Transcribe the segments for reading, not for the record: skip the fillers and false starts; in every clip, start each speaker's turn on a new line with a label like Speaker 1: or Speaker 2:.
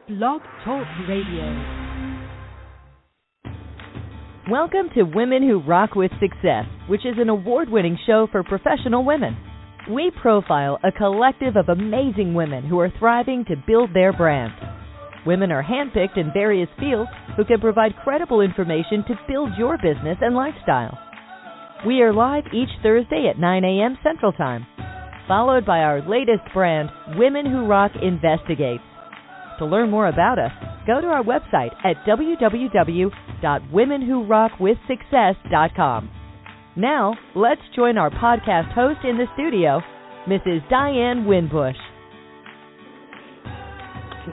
Speaker 1: Blog Talk Radio.
Speaker 2: Welcome to Women Who Rock with Success, which is an award-winning show for professional women. We profile a collective of amazing women who are thriving to build their brand. Women are handpicked in various fields who can provide credible information to build your business and lifestyle. We are live each Thursday at 9 a.m. Central Time, followed by our latest brand, Women Who Rock Investigates. To learn more about us, go to our website at www.womenwhorockwithsuccess.com. Now, let's join our podcast host in the studio, Mrs. Diane Winbush.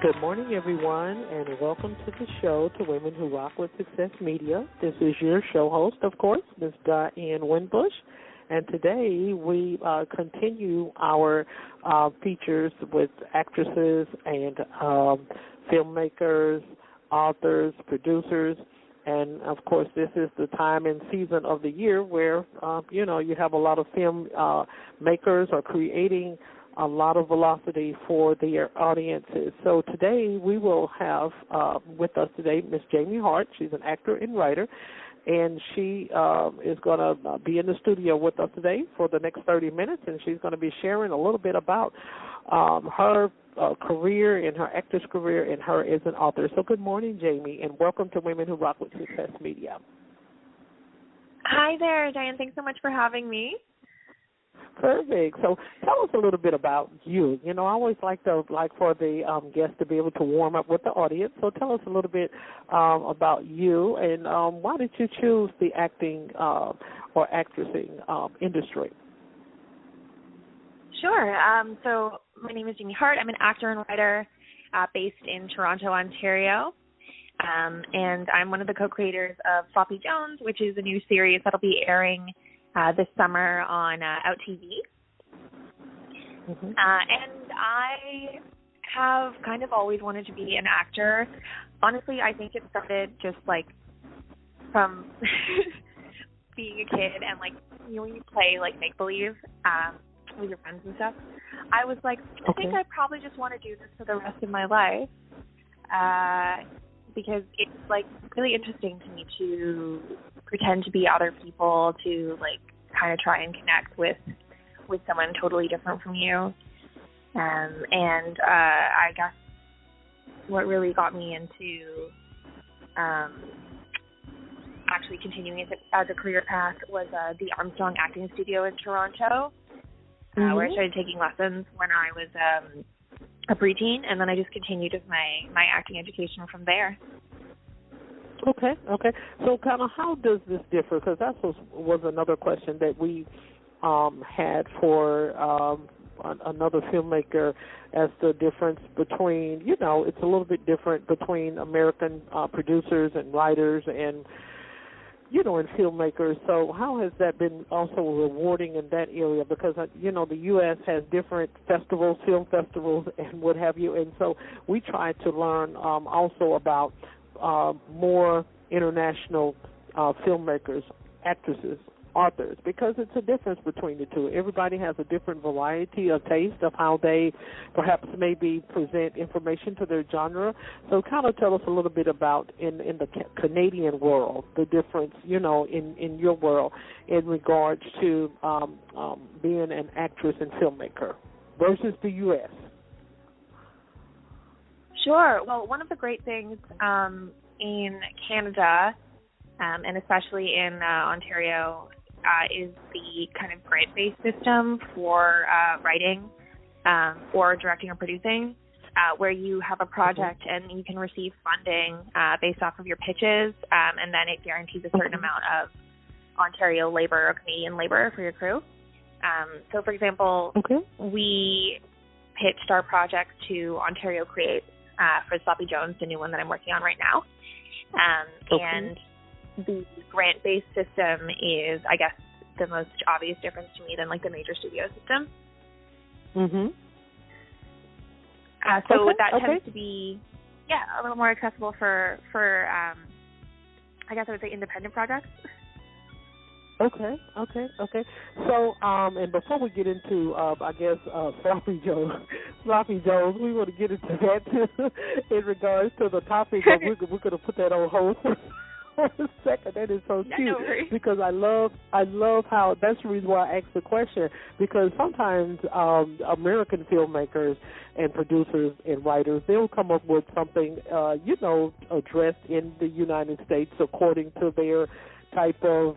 Speaker 3: Good morning, everyone, and welcome to the show, to Women Who Rock with Success Media. This is your show host, of course, Ms. Diane Winbush, and today we continue our features with actresses and filmmakers, authors, producers, and, of course, this is the time and season of the year where, you have a lot of film makers are creating a lot of velocity for their audiences. So today we will have with us today Miss Jamie Hart. She's an actor and writer, and she is going to be in the studio with us today for the next 30 minutes, and she's going to be sharing a little bit about her career and her actress career and her as an author. So good morning, Jamie, and welcome to Women Who Rock with Success Media.
Speaker 4: Hi there, Diane. Thanks so much for having me.
Speaker 3: Perfect. So tell us a little bit about you. I always like for the guests to be able to warm up with the audience. So tell us a little bit about you, and why did you choose the acting or actressing industry?
Speaker 4: Sure. So my name is Jamie Hart. I'm an actor and writer based in Toronto, Ontario. And I'm one of the co-creators of Sloppy Jones, which is a new series that'll be airing this summer on Out TV. Mm-hmm. And I have kind of always wanted to be an actor. Honestly, I think it started just from being a kid and when you play make-believe with your friends and stuff. I was I think I probably just want to do this for the rest of my life because it's really interesting to me to pretend to be other people, to kind of try and connect with someone totally different from you. And I guess what really got me into actually continuing as a career path was the Armstrong Acting Studio in Toronto, where I started taking lessons when I was a preteen, and then I just continued with my acting education from there.
Speaker 3: Okay. So kind of how does this differ? Because that was another question that we had for another filmmaker as the difference between, it's a little bit different between American producers and writers and, and filmmakers. So how has that been also rewarding in that area? Because, the U.S. has different festivals, film festivals, and what have you. And so we try to learn also about more international filmmakers, actresses, authors, because it's a difference between the two. Everybody has a different variety of taste of how they perhaps maybe present information to their genre. So kind of tell us a little bit about in the Canadian world, the difference, in your world in regards to being an actress and filmmaker versus the U.S.
Speaker 4: Sure. Well, one of the great things in Canada, and especially in Ontario, is the kind of grant-based system for writing or directing or producing, where you have a project and you can receive funding based off of your pitches, and then it guarantees a certain amount of Ontario labor or Canadian labor for your crew. So, for example, we pitched our project to Ontario Create for Sloppy Jones, the new one that I'm working on right now. And the grant-based system is, I guess, the most obvious difference to me than the major studio system. So that tends to be, a little more accessible for I guess I would say independent projects.
Speaker 3: Okay. So, and before we get into, I guess, sloppy joes, we want to get into that too, in regards to the topic. We're going to put that on hold for a second. That is so cute, because I love how, that's the reason why I asked the question, because sometimes American filmmakers and producers and writers, they'll come up with something, addressed in the United States according to their type of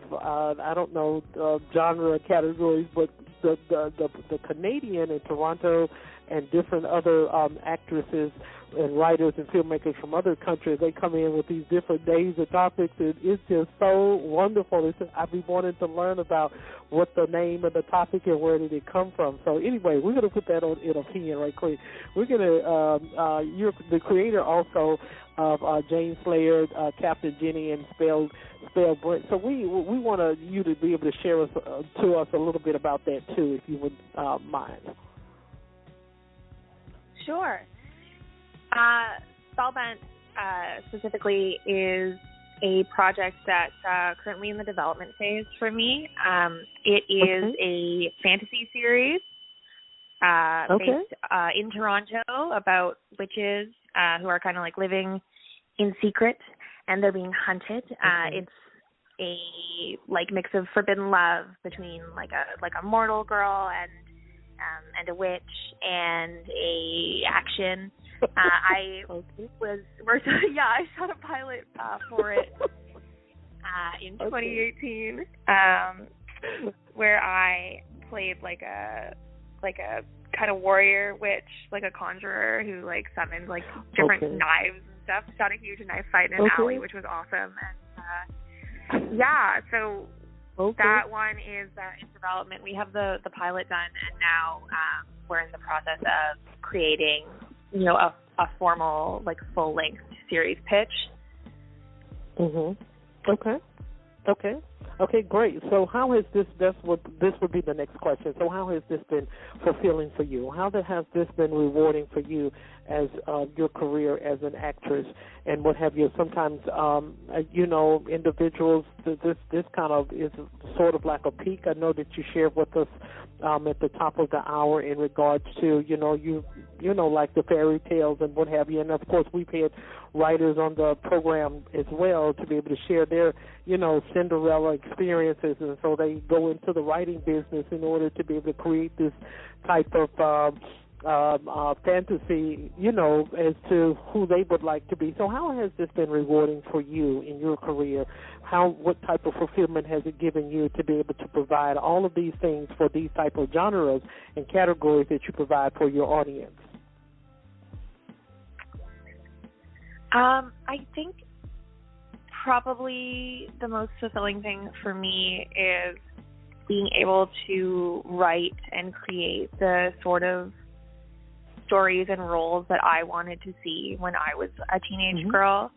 Speaker 3: genre categories, but the Canadian and Toronto and different other actresses and writers and filmmakers from other countries, they come in with these different names and topics, and it's just so wonderful. I've been wanting to learn about what the name of the topic and where did it come from. So anyway, we're going to put that on in opinion right quick. We're going to, you're the creator also of Jane Slayer, Captain Jenny, and Spell Brent. So we want you to be able to share to us a little bit about that too, if you would mind.
Speaker 4: Sure. Spellbent specifically is a project that's currently in the development phase for me. It is a fantasy series based in Toronto about witches who are kind of like living in secret, and they're being hunted. It's a mix of forbidden love between like a mortal girl and a witch and a action. I shot a pilot for it in 2018, where I played like a kind of warrior witch, like a conjurer who like summoned like different knives and stuff. Shot a huge knife fight in an alley, which was awesome. And so that one is in development. We have the pilot done, and now we're in the process of creating, a formal, like, full-length series pitch.
Speaker 3: Okay, great. So how has this would be the next question. So how has this been fulfilling for you? How has this been rewarding for you as your career as an actress, and what have you? Sometimes, individuals, this kind of is sort of like a peak. I know that you shared with us at the top of the hour in regards to, like the fairy tales and what have you. And, of course, we've had writers on the program as well to be able to share their, Cinderella experiences. And so they go into the writing business in order to be able to create this type of fantasy, as to who they would like to be. So how has this been rewarding for you in your career? What type of fulfillment has it given you to be able to provide all of these things for these type of genres and categories that you provide for your audience?
Speaker 4: I think probably the most fulfilling thing for me is being able to write and create the sort of stories and roles that I wanted to see when I was a teenage girl.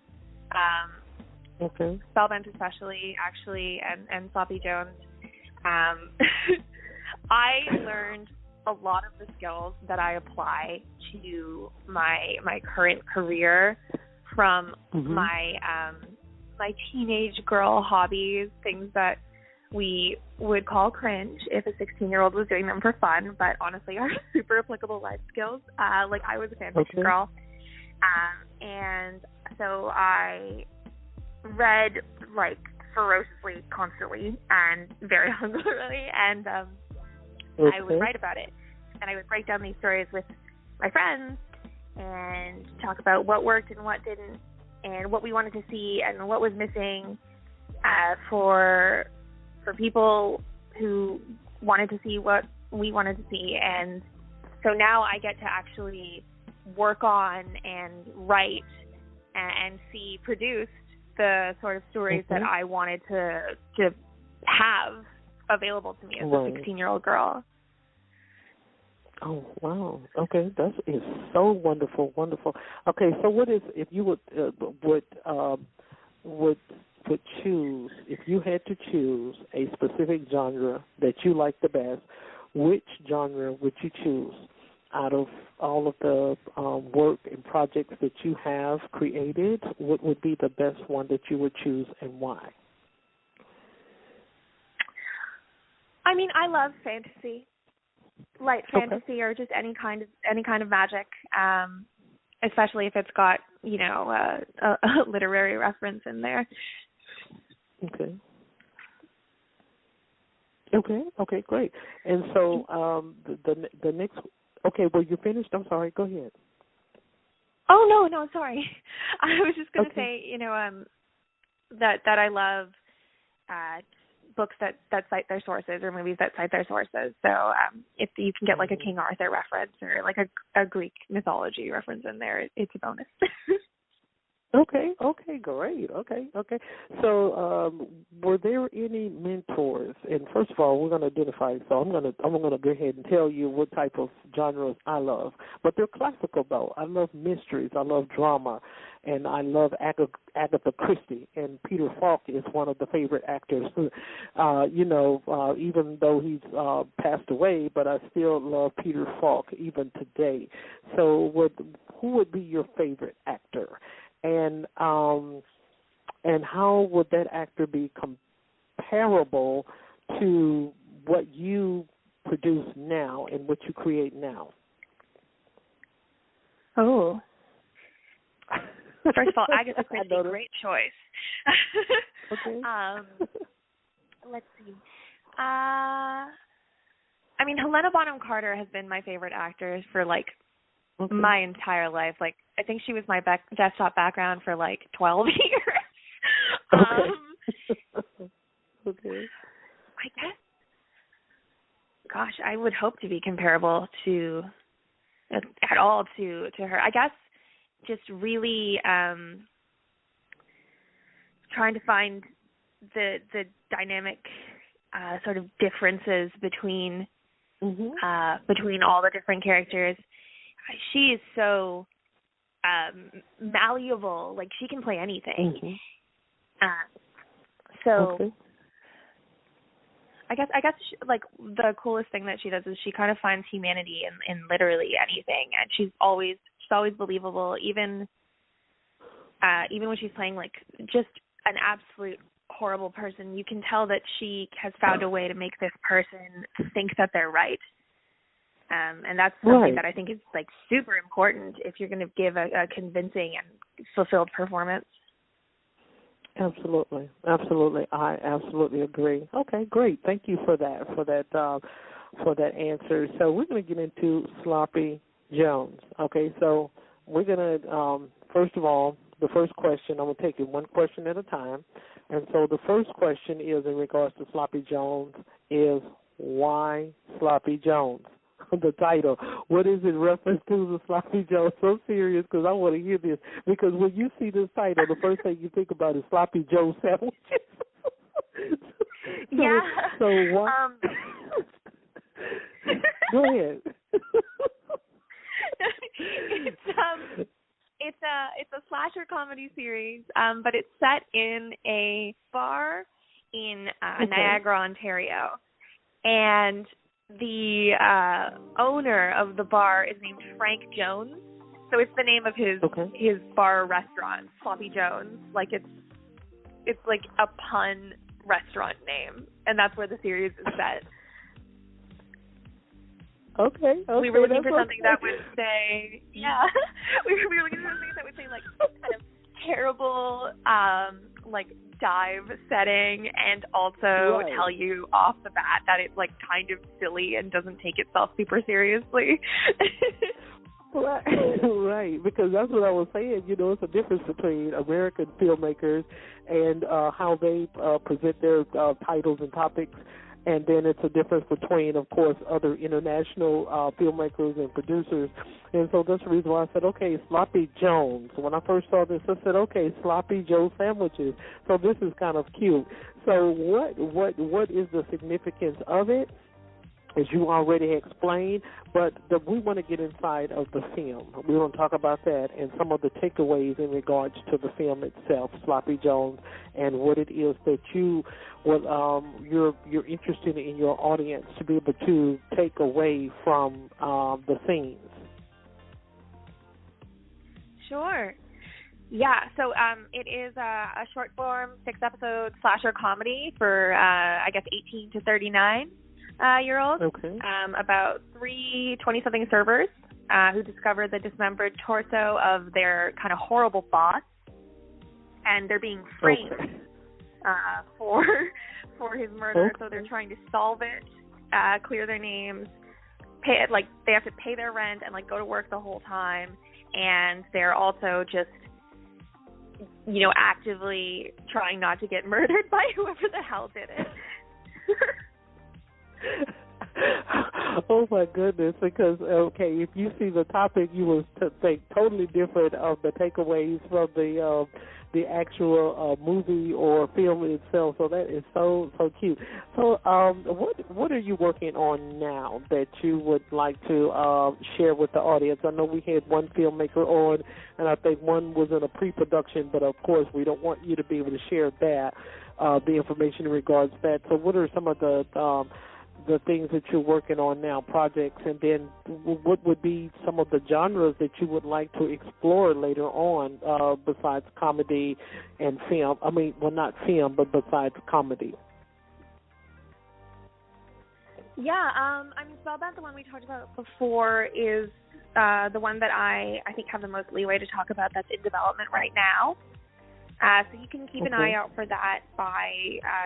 Speaker 4: Spellbent especially, actually, and Sloppy Jones. I learned a lot of the skills that I apply to my current career from my teenage girl hobbies, things that we would call cringe if a 16-year-old was doing them for fun, but honestly are super applicable life skills. Like I was a fan fiction girl. And so I read like ferociously, constantly, and very hungrily, and I would write about it. And I would break down these stories with my friends and talk about what worked and what didn't, and what we wanted to see and what was missing for people who wanted to see what we wanted to see. And so now I get to actually work on and write and see produced the sort of stories that I wanted to have available to me as a 16-year-old girl.
Speaker 3: Oh, wow. Okay, that is so wonderful. Okay, so what is, if you would choose, if you had to choose a specific genre that you like the best, which genre would you choose out of all of the work and projects that you have created? What would be the best one that you would choose, and why?
Speaker 4: I mean, I love fantasy, light fantasy, or just any kind of magic, especially if it's got a literary reference in there.
Speaker 3: Okay. Okay, great. And so the next. Okay, well, you finished. I'm sorry. Go ahead.
Speaker 4: Oh no, sorry. I was just going to say, that I love books that cite their sources, or movies that cite their sources. So if you can get like a King Arthur reference or like a Greek mythology reference in there, it's a bonus.
Speaker 3: Okay, great. Okay. So, were there any mentors? And first of all, we're going to identify. So I'm going to go ahead and tell you what type of genres I love. But they're classical, though. I love mysteries. I love drama, and I love Agatha Christie. And Peter Falk is one of the favorite actors. Even though he's passed away, but I still love Peter Falk even today. So, who would be your favorite actor? And how would that actor be comparable to what you produce now and what you create now?
Speaker 4: Oh. First of all, Agatha Christie, great choice.
Speaker 3: Okay.
Speaker 4: Let's see. I mean, Helena Bonham Carter has been my favorite actor for my entire life. I think she was my desktop background for 12 years.
Speaker 3: Okay.
Speaker 4: I guess, gosh, I would hope to be comparable to her. I guess just really trying to find the dynamic sort of differences between all the different characters. She is so malleable. She can play anything. I guess the coolest thing that she does is she kind of finds humanity in literally anything, and she's always believable, even when she's playing just an absolute horrible person. You can tell that she has found a way to make this person think that they're right. And that's something that I think is super important if you're going to give a convincing and fulfilled performance.
Speaker 3: Absolutely. I absolutely agree. Okay, great. Thank you for that answer. So we're going to get into Sloppy Jones. Okay, so we're going to first of all, the first question, I'm going to take it one question at a time. And so the first question is in regards to Sloppy Jones is, why Sloppy Jones? The title. What is in reference to the Sloppy Jones? So serious, because I want to hear this. Because when you see this title, the first thing you think about is Sloppy Joe sandwiches. So what? Go ahead.
Speaker 4: It's a slasher comedy series, but it's set in a bar in Niagara, Ontario, and the owner of the bar is named Frank Jones, so it's the name of his bar restaurant, Sloppy Jones. It's like a pun restaurant name, and that's where the series is set.
Speaker 3: Okay.
Speaker 4: We were looking for something that would say, we were looking for something that would say kind of terrible, dive setting, and also tell you off the bat that it's kind of silly and doesn't take itself super seriously.
Speaker 3: Right, because that's what I was saying. It's a difference between American filmmakers and how they present their titles and topics. And then it's a difference between, of course, other international filmmakers and producers. And so that's the reason why I said, okay, Sloppy Jones. When I first saw this, I said, okay, Sloppy Joe sandwiches. So this is kind of cute. So what is the significance of it? As you already explained, but we want to get inside of the film. We want to talk about that and some of the takeaways in regards to the film itself, Sloppy Jones, and what it is that you're interested in your audience to be able to take away from the scenes.
Speaker 4: Sure. Yeah, so it is a short-form, 6-episode slasher comedy for, 18 to 39. year old,
Speaker 3: Okay.
Speaker 4: about 3 20-something servers who discovered the dismembered torso of their kind of horrible boss, and they're being framed for his murder.
Speaker 3: Okay.
Speaker 4: So they're trying to solve it, clear their names, they have to pay their rent and go to work the whole time, and they're also just actively trying not to get murdered by whoever the hell did it.
Speaker 3: Oh my goodness! Because if you see the topic, you will think totally different of the takeaways from the actual movie or film itself. So that is so cute. So what are you working on now that you would like to share with the audience? I know we had one filmmaker on, and I think one was in a pre-production, but of course we don't want you to be able to share that the information in regards to that. So what are some of the things that you're working on now, projects, and then what would be some of the genres that you would like to explore later on besides comedy and film? I mean, well, not film, but besides comedy.
Speaker 4: Yeah, Spellbound, the one we talked about before, is the one that I think have the most leeway to talk about that's in development right now. So you can keep an eye out for that by,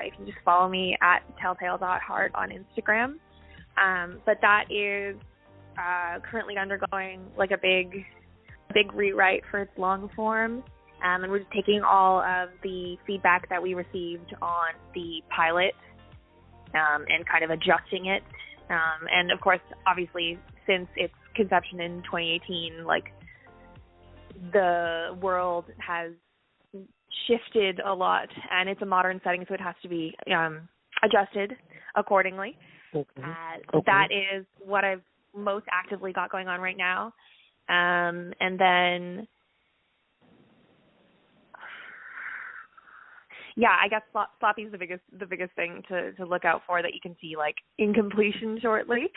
Speaker 4: if you just follow me at telltale.hart on Instagram. But that is currently undergoing a big rewrite for its long form. And we're just taking all of the feedback that we received on the pilot and kind of adjusting it. And of course, obviously, since its conception in 2018, the world has shifted a lot, and it's a modern setting, so it has to be adjusted accordingly. That is what I've most actively got going on right now. And then, I guess Sloppy is the biggest thing to look out for that you can see in completion shortly.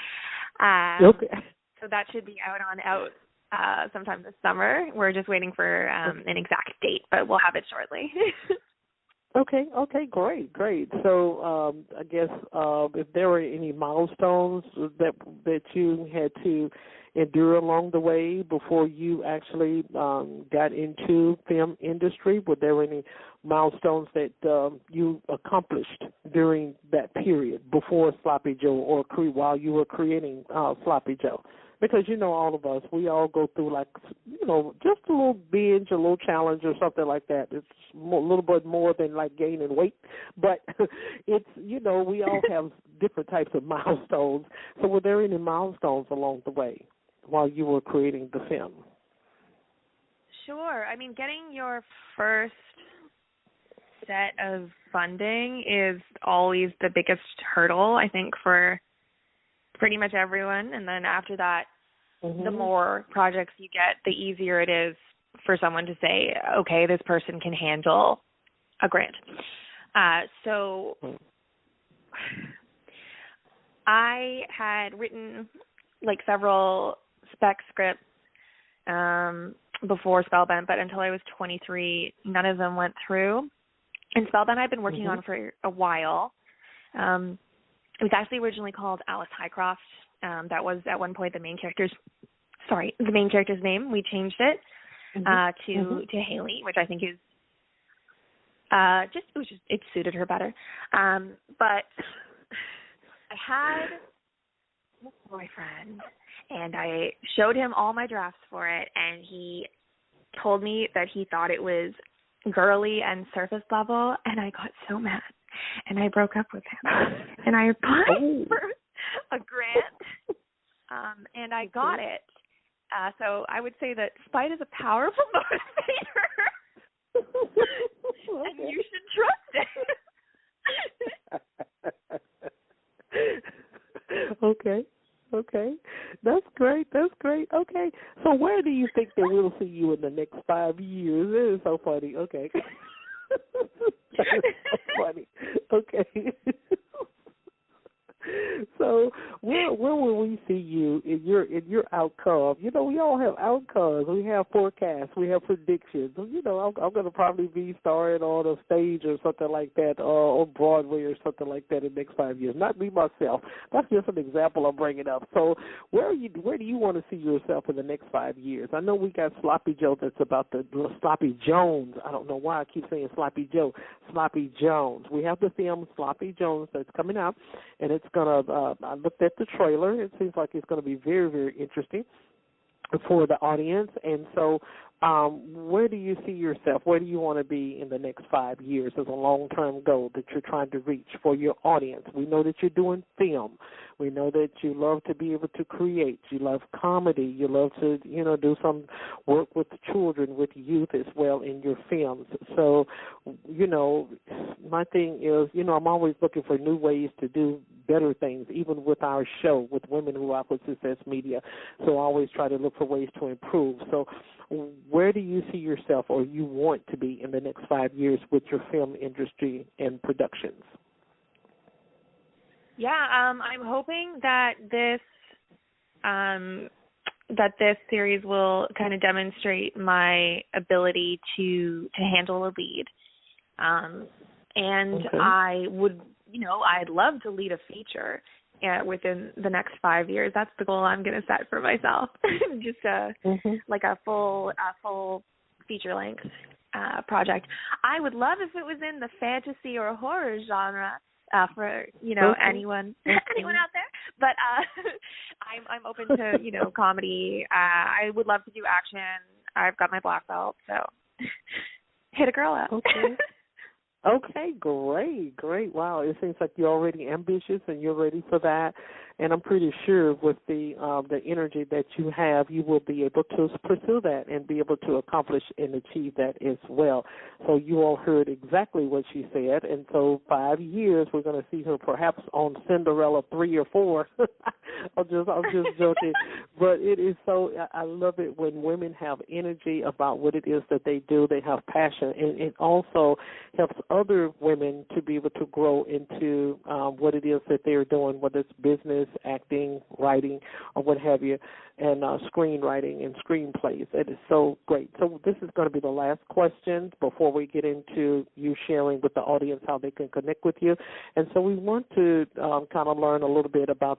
Speaker 4: So that should be out sometime this summer. We're just waiting for an exact date, but we'll have it shortly.
Speaker 3: Okay, great. So I guess if there were any milestones that you had to endure along the way before you actually got into film industry, were there any milestones that you accomplished during that period before Sloppy Joe or while you were creating Sloppy Joe? Because, all of us, we all go through, just a little binge, a little challenge or something like that. It's a little bit more than, gaining weight. But it's, we all have different types of milestones. So were there any milestones along the way while you were creating the film?
Speaker 4: Sure. I mean, getting your first set of funding is always the biggest hurdle, I think, for pretty much everyone. And then after that, the more projects you get, the easier it is for someone to say, okay, this person can handle a grant. So I had written several spec scripts before Spellbound, but until I was 23, none of them went through. And Spellbound I've been working on for a while. It was actually originally called Alice Highcroft. That was at one point the main character's name. We changed it to Haley, which I think is it suited her better. But I had a boyfriend, and I showed him all my drafts for it, and he told me that he thought it was girly and surface level, and I got so mad. And I broke up with him, and I applied for a grant, and I got it. So I would say that spite is a powerful motivator, and you should trust it.
Speaker 3: Okay. That's great. Okay. So where do you think that we'll see you in the next 5 years? It is so funny. Okay. That is so funny. Okay. So where will we see you in your outcome? You know, we all have outcomes. We have forecasts. We have predictions. You know, I'm going to probably be starring on a stage or something like that, on Broadway or something like that in the next 5 years. Not me myself. That's just an example I'm bringing up. So where do you want to see yourself in the next 5 years? I know we got Sloppy Joe that's about the Sloppy Jones. I don't know why I keep saying Sloppy Joe. Sloppy Jones. We have the film Sloppy Jones that's coming out, and it's going to, I looked at the trailer. It seems like it's going to be very, very interesting for the audience. And so where do you see yourself? Where do you want to be in the next 5 years as a long-term goal that you're trying to reach for your audience? We know that you're doing film. We know that you love to be able to create. You love comedy. You love to, you know, do some work with children, with youth as well in your films. So, you know, my thing is, you know, I'm always looking for new ways to do better things, even with our show, with Women Who Rock with Success Media. So I always try to look for ways to improve. So where do you see yourself or you want to be in the next 5 years with your film industry and productions?
Speaker 4: Yeah, I'm hoping that this series will kind of demonstrate my ability to handle a lead. And okay. I would, you know, I'd love to lead a feature within the next 5 years. That's the goal I'm going to set for myself. Just like a full feature length project. I would love if it was in the fantasy or horror genre. For, you know, anyone out there, but I'm open to, you know, comedy. I would love to do action. I've got my black belt, so hit a girl up.
Speaker 3: Okay, great. Wow, it seems like you're already ambitious and you're ready for that. And I'm pretty sure with the energy that you have, you will be able to pursue that and be able to accomplish and achieve that as well. So you all heard exactly what she said. And so 5 years, we're going to see her perhaps on Cinderella 3 or 4. I'm just joking. But it is so, I love it when women have energy about what it is that they do. They have passion. And it also helps other women to be able to grow into what it is that they're doing, whether it's business, acting, writing, or what have you, and screenwriting and screenplays. It is so great. So this is going to be the last question before we get into you sharing with the audience how they can connect with you. And so we want to kind of learn a little bit about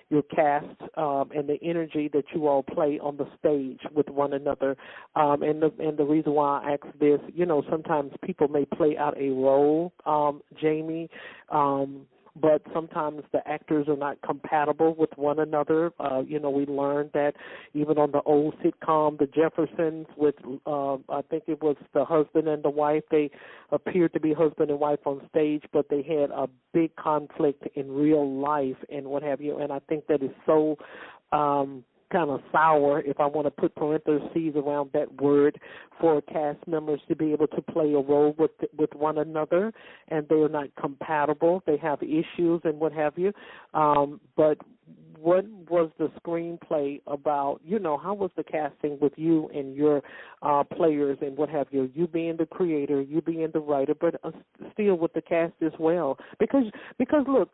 Speaker 3: your cast and the energy that you all play on the stage with one another. And the reason why I ask this, you know, sometimes people may play out a role, Jamie, but sometimes the actors are not compatible with one another. You know, we learned that even on the old sitcom, The Jeffersons, with I think it was the husband and the wife, they appeared to be husband and wife on stage, but they had a big conflict in real life and what have you. And I think that is so kind of sour, if I want to put parentheses around that word, for cast members to be able to play a role with one another, and they are not compatible. They have issues and what have you. But what was the screenplay about? You know, how was the casting with you and your players and what have you? You being the creator, you being the writer, but still with the cast as well. Because look,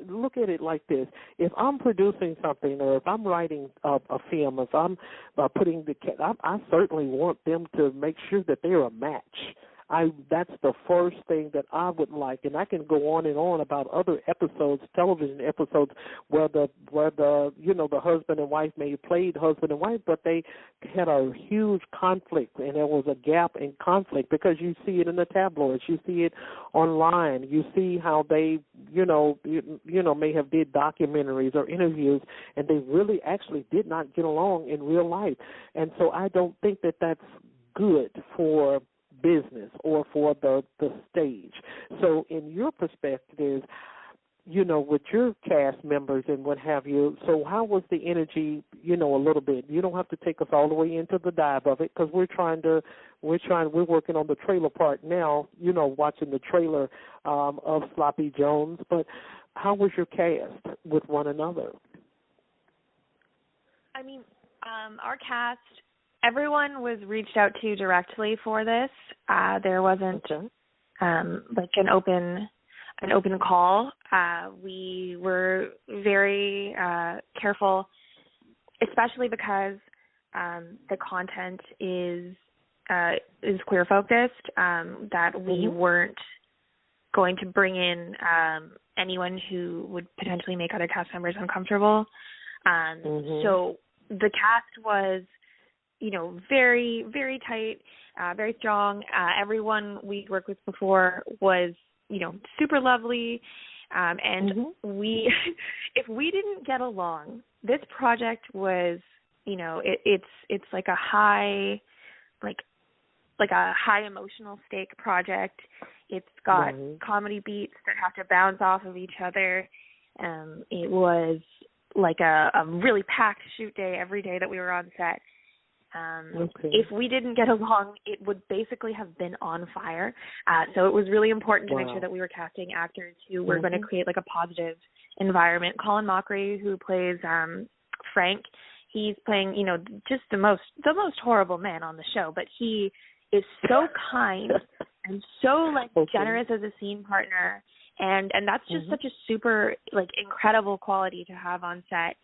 Speaker 3: look at it like this. If I'm producing something, or if I'm writing a film, if I'm putting I certainly want them to make sure that they're a match. That's the first thing that I would like, and I can go on and on about other episodes, television episodes, where the you know, the husband and wife may have played husband and wife, but they had a huge conflict, and there was a gap in conflict, because you see it in the tabloids, you see it online, you see how they you know may have did documentaries or interviews, and they really actually did not get along in real life, and so I don't think that that's good for business or for the stage. So in your perspective, you know, with your cast members and what have you, so how was the energy, you know, a little bit? You don't have to take us all the way into the dive of it, because we're working on the trailer part now, you know, watching the trailer of Sloppy Jones, but how was your cast with one another?
Speaker 4: I mean, our cast, everyone was reached out to directly for this. There wasn't like an open an open call. We were very careful, especially because the content is queer focused, that we weren't going to bring in anyone who would potentially make other cast members uncomfortable. So the cast was, very, very tight, very strong. Everyone we worked with before was, super lovely. And if we didn't get along, this project was, it's like a high, like a high emotional stake project. It's got comedy beats that have to bounce off of each other. It was like a really packed shoot day every day that we were on set. If we didn't get along, it would basically have been on fire. So it was really important to make sure that we were casting actors who were going to create like a positive environment. Colin Mockery, who plays Frank, he's playing, just the most horrible man on the show, but he is so kind and so generous as a scene partner, and that's just such a super incredible quality to have on set.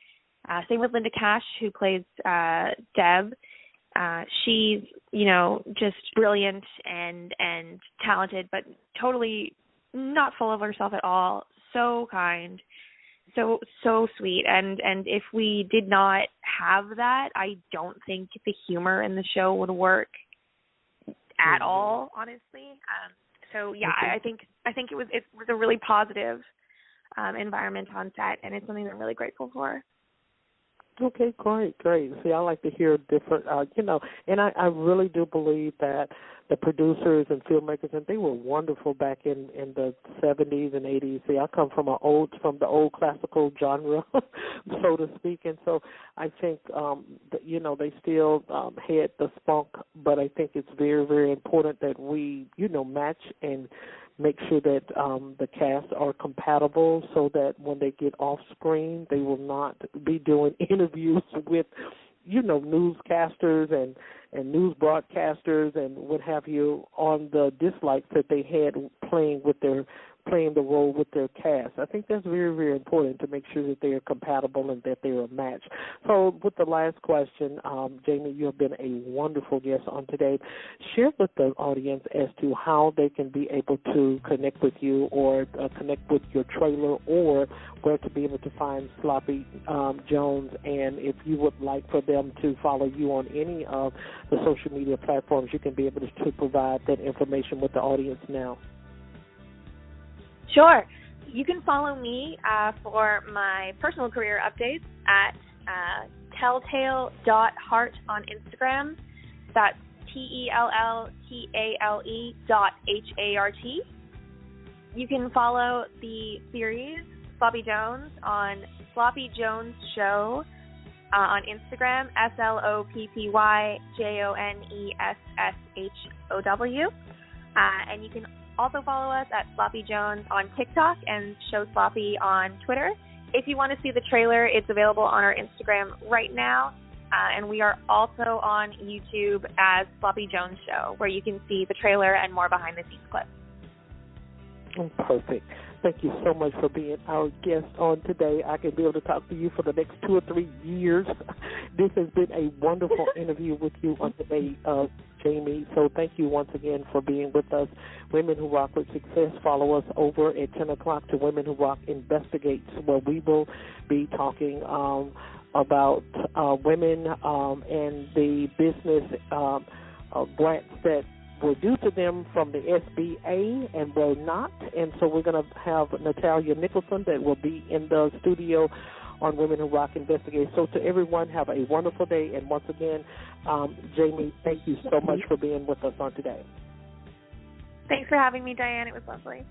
Speaker 4: Same with Linda Cash, who plays Deb. She's just brilliant and talented, but totally not full of herself at all. So kind, so sweet, and if we did not have that, I don't think the humor in the show would work at all, honestly. I think it was a really positive environment on set, and it's something that I'm really grateful for.
Speaker 3: Okay, great. See, I like to hear different, and I really do believe that the producers and filmmakers, and they were wonderful back in the 70s and 80s. See, I come from the old classical genre, so to speak, and so I think, they still had the spunk, but I think it's very, very important that we, match and make sure that the cast are compatible so that when they get off screen, they will not be doing interviews with, newscasters and news broadcasters and what have you on the dislikes that they had playing the role with their cast. I think that's very, very important to make sure that they are compatible and that they are a match. So with the last question, Jamie, you have been a wonderful guest on today. Share with the audience as to how they can be able to connect with you or connect with your trailer, or where to be able to find Sloppy Jones, and if you would like for them to follow you on any of the social media platforms, you can be able to provide that information with the audience now.
Speaker 4: Sure. You can follow me for my personal career updates at telltale.hart on Instagram. That's TELLTALE.HART. You can follow the series Sloppy Jones on Sloppy Jones Show on Instagram, SLOPPYJONESSHOW. And you can also follow us at Sloppy Jones on TikTok and Show Sloppy on Twitter. If you want to see the trailer, it's available on our Instagram right now. And we are also on YouTube as Sloppy Jones Show, where you can see the trailer and more behind-the-scenes clips.
Speaker 3: Perfect. Thank you so much for being our guest on today. I can be able to talk to you for the next 2 or 3 years. This has been a wonderful interview with you on today, Jamie. So thank you once again for being with us. Women Who Rock with Success. Follow us over at 10 o'clock to Women Who Rock Investigates, where we will be talking about women and the business grants that were due to them from the SBA and were not. And so we're going to have Natalia Nicholson that will be in the studio on Women Who Rock Investigate. So to everyone, have a wonderful day. And once again, Jamie, thank you so much for being with us on today.
Speaker 4: Thanks for having me, Diane. It was lovely.